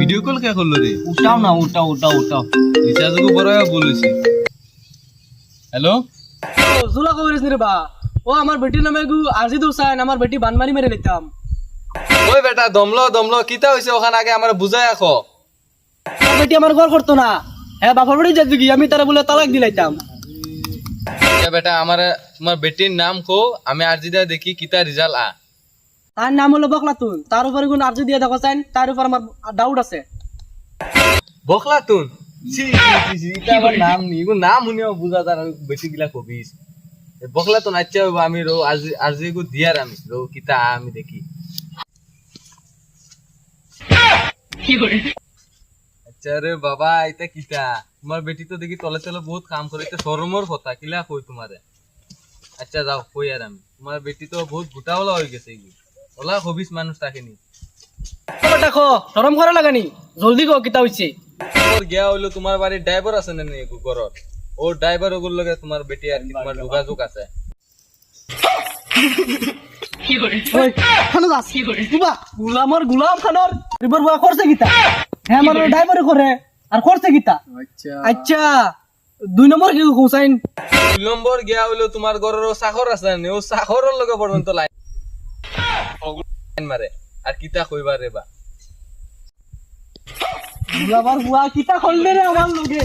Video call কে করলো রে? উঠাও না, উঠাও উঠাও উঠাও। রিচার্জ কো বড় বলেছি। হ্যালো, জুলা কইরিস রে বা। ও আমার বেটির নামে গু আরজিদ হুসাইন, আমার বেটি বানমারি মেরে লইতাম। ওই বেটা দমলো কিতা হইছে ওখানে আগে আমার বুঝাই আখো। আমার বেটি আমার ঘর করতো না। হ্যাঁ বাপর বাড়ি যাচ্ছি কি, আমি তারা বলে তালাক দিলাইতাম। বেটা আমার তোমার বেটির নাম কো, আমি আরজিদা দেখি কিতা রেজাল্ট আ। তার নাম হলো বকলাতুন, তার উপরে কোন আরজি দিয়ে দেখো চাইন, তার উপর আমার ডাউট আছে। বখলাতুন এটা আমার নাম নি, এগো নাম শুনিও বুঝা তার বেটি গিলা কবিস। বখলাতুন আচ্ছা আমি রো আরজি গো দিয়ার আমি রো কিতা আমি দেখি। আচ্ছা রে বাবা এটা কিতা, তোমার বেটি তো দেখি তলে তলে বহুত কাম করে, এটা শরমর কথা কিলা কই তোমারে। আচ্ছা যাও কই আর আমি, তোমার বেটি তো বহুত গোটাওয়ালা হয়ে গেছে এগুলো, ওলা হবিস মানুষ তাকেনি। দেখো শরম করা লাগানি, জলদি কো কিতা হইছে। ওর গিয়া হইলো তোমার বাড়ির ড্রাইভার আছে না নি ঘরত, ও ড্রাইভার ওগুলো লগে তোমার বেটি আর কি তোমার যোগাযোগ আছে। ওই খানো দাস কুবা গুলামর গুলাম খানর রিবর বুয়া করছে কিতা। হ্যাঁ আমার ড্রাইভারে করে আর করছে কিতা। আচ্ছা 2 নম্বর কি হুসাইন। 2 নম্বর গিয়া হইলো তোমার ঘরের ও চাকর আছে না নি, ও চাকরের লগে পর্যন্ত লাইন মারে আর কিতা কইবা রে বা। গুলামর বুয়া কিতা করলে রে আমার লগে।